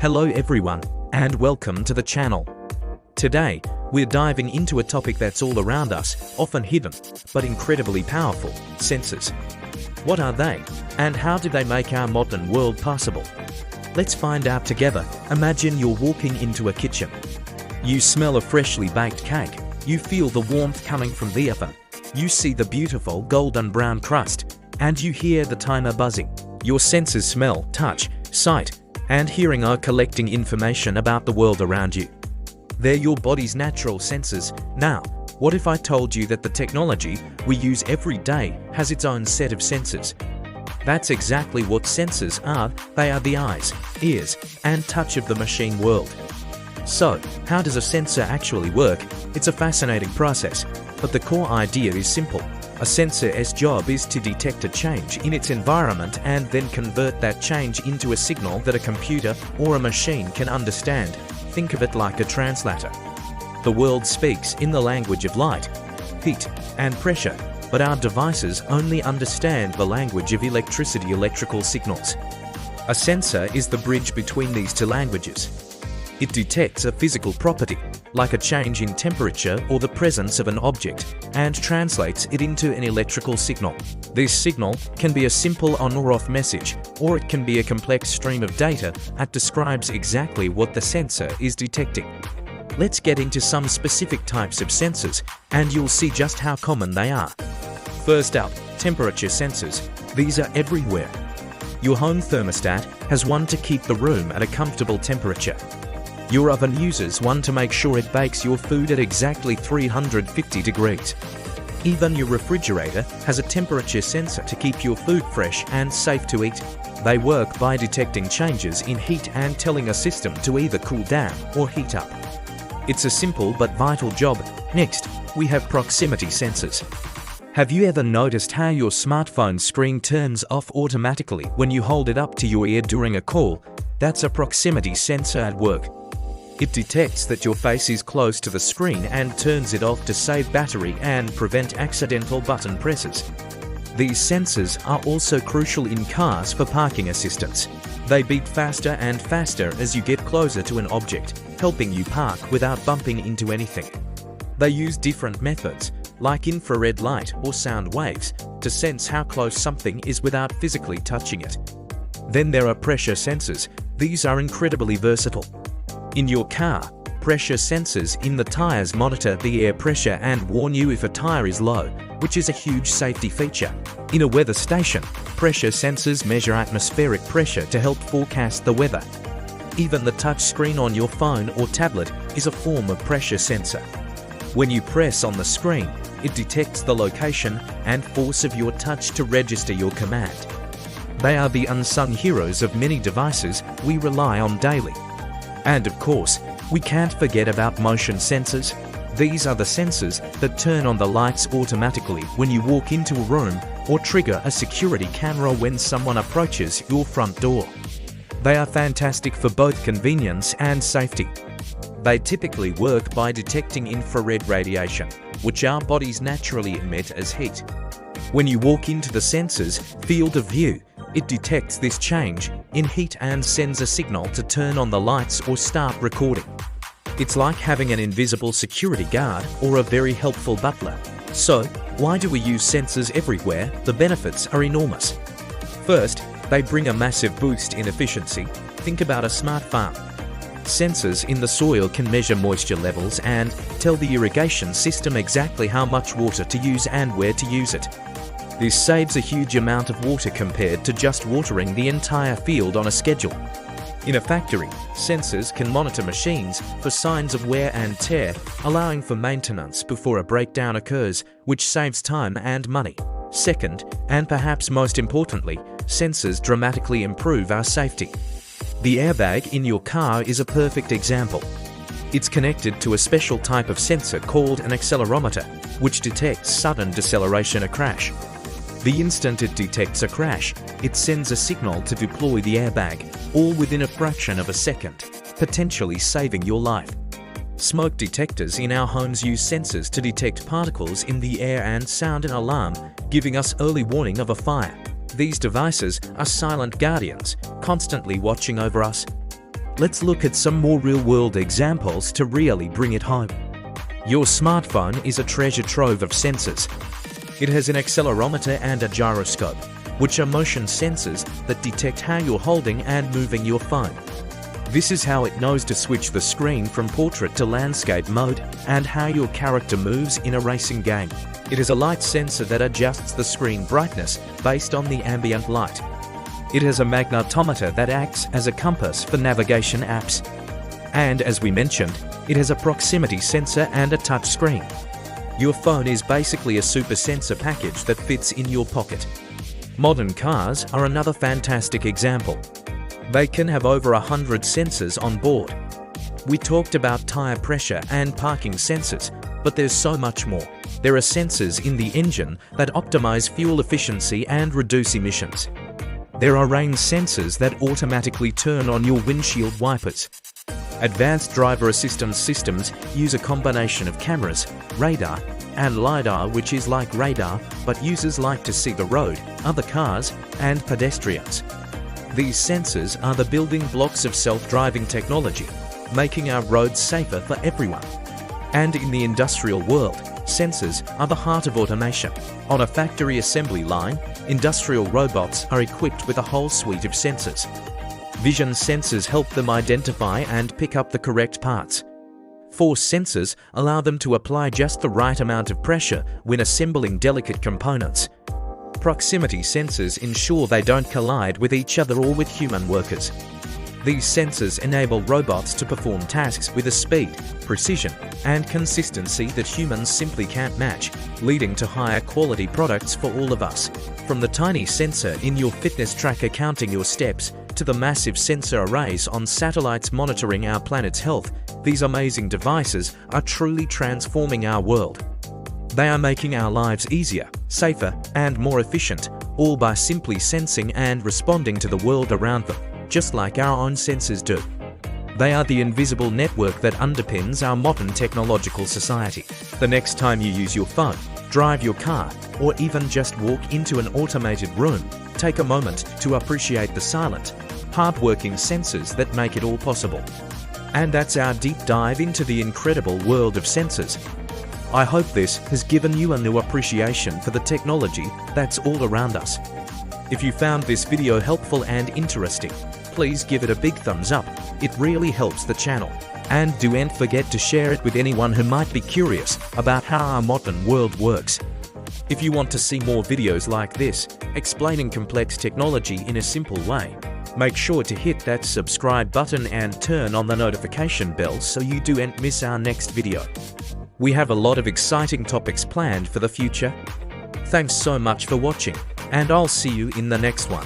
Hello everyone, and welcome to the channel. Today, we're diving into a topic that's all around us, often hidden, but incredibly powerful: sensors. What are they, and how did they make our modern world possible? Let's find out together. Imagine you're walking into a kitchen. You smell a freshly baked cake. You feel the warmth coming from the oven. You see the beautiful golden brown crust, and you hear the timer buzzing. Your senses smell, touch, sight, and hearing are collecting information about the world around you. They're your body's natural senses. Now, what if I told you that the technology we use every day has its own set of sensors? That's exactly what sensors are. They are the eyes, ears, and touch of the machine world. So, how does a sensor actually work? It's a fascinating process, but the core idea is simple. A sensor's job is to detect a change in its environment and then convert that change into a signal that a computer or a machine can understand. Think of it like a translator. The world speaks in the language of light, heat, and pressure, but our devices only understand the language of electrical signals. A sensor is the bridge between these two languages. It detects a physical property, like a change in temperature or the presence of an object, and translates it into an electrical signal. This signal can be a simple on or off message, or it can be a complex stream of data that describes exactly what the sensor is detecting. Let's get into some specific types of sensors, and you'll see just how common they are. First up, temperature sensors. These are everywhere. Your home thermostat has one to keep the room at a comfortable temperature. Your oven uses one to make sure it bakes your food at exactly 350 degrees. Even your refrigerator has a temperature sensor to keep your food fresh and safe to eat. They work by detecting changes in heat and telling a system to either cool down or heat up. It's a simple but vital job. Next, we have proximity sensors. Have you ever noticed how your smartphone screen turns off automatically when you hold it up to your ear during a call? That's a proximity sensor at work. It detects that your face is close to the screen and turns it off to save battery and prevent accidental button presses. These sensors are also crucial in cars for parking assistance. They beep faster and faster as you get closer to an object, helping you park without bumping into anything. They use different methods, like infrared light or sound waves, to sense how close something is without physically touching it. Then there are pressure sensors. These are incredibly versatile. In your car, pressure sensors in the tires monitor the air pressure and warn you if a tire is low, which is a huge safety feature. In a weather station, pressure sensors measure atmospheric pressure to help forecast the weather. Even the touch screen on your phone or tablet is a form of pressure sensor. When you press on the screen, it detects the location and force of your touch to register your command. They are the unsung heroes of many devices we rely on daily. And of course, we can't forget about motion sensors. These are the sensors that turn on the lights automatically when you walk into a room or trigger a security camera when someone approaches your front door. They are fantastic for both convenience and safety. They typically work by detecting infrared radiation, which our bodies naturally emit as heat. When you walk into the sensor's field of view, it detects this change in heat and sends a signal to turn on the lights or start recording. It's like having an invisible security guard or a very helpful butler. So, why do we use sensors everywhere? The benefits are enormous. First, they bring a massive boost in efficiency. Think about a smart farm. Sensors in the soil can measure moisture levels and tell the irrigation system exactly how much water to use and where to use it. This saves a huge amount of water compared to just watering the entire field on a schedule. In a factory, sensors can monitor machines for signs of wear and tear, allowing for maintenance before a breakdown occurs, which saves time and money. Second, and perhaps most importantly, sensors dramatically improve our safety. The airbag in your car is a perfect example. It's connected to a special type of sensor called an accelerometer, which detects sudden deceleration or crash. The instant it detects a crash, it sends a signal to deploy the airbag, all within a fraction of a second, potentially saving your life. Smoke detectors in our homes use sensors to detect particles in the air and sound an alarm, giving us early warning of a fire. These devices are silent guardians, constantly watching over us. let's look at some more real-world examples to really bring it home. Your smartphone is a treasure trove of sensors. It has an accelerometer and a gyroscope, which are motion sensors that detect how you're holding and moving your phone. This is how it knows to switch the screen from portrait to landscape mode and how your character moves in a racing game. It is a light sensor that adjusts the screen brightness based on the ambient light. It has a magnetometer that acts as a compass for navigation apps. And as we mentioned, it has a proximity sensor and a touch screen. Your phone is basically a super sensor package that fits in your pocket. Modern cars are another fantastic example. They can have over 100 sensors on board. We talked about tire pressure and parking sensors, but there's so much more. There are sensors in the engine that optimize fuel efficiency and reduce emissions. There are rain sensors that automatically turn on your windshield wipers. Advanced driver assistance systems use a combination of cameras, radar, and LiDAR, which is like radar but uses light to see the road, other cars, and pedestrians. These sensors are the building blocks of self-driving technology, making our roads safer for everyone. And in the industrial world, sensors are the heart of automation. On a factory assembly line, industrial robots are equipped with a whole suite of sensors. Vision sensors help them identify and pick up the correct parts. Force sensors allow them to apply just the right amount of pressure when assembling delicate components. Proximity sensors ensure they don't collide with each other or with human workers. These sensors enable robots to perform tasks with a speed, precision, and consistency that humans simply can't match, leading to higher quality products for all of us. From the tiny sensor in your fitness tracker counting your steps, to the massive sensor arrays on satellites monitoring our planet's health, these amazing devices are truly transforming our world. They are making our lives easier, safer, and more efficient, all by simply sensing and responding to the world around them, just like our own sensors do. They are the invisible network that underpins our modern technological society. The next time you use your phone, drive your car, or even just walk into an automated room, take a moment to appreciate the silent, hard-working sensors that make it all possible. And that's our deep dive into the incredible world of sensors. I hope this has given you a new appreciation for the technology that's all around us. If you found this video helpful and interesting, please give it a big thumbs up. It really helps the channel. And don't forget to share it with anyone who might be curious about how our modern world works. If you want to see more videos like this, explaining complex technology in a simple way, make sure to hit that subscribe button and turn on the notification bell so you don't miss our next video. We have a lot of exciting topics planned for the future. Thanks so much for watching, and I'll see you in the next one.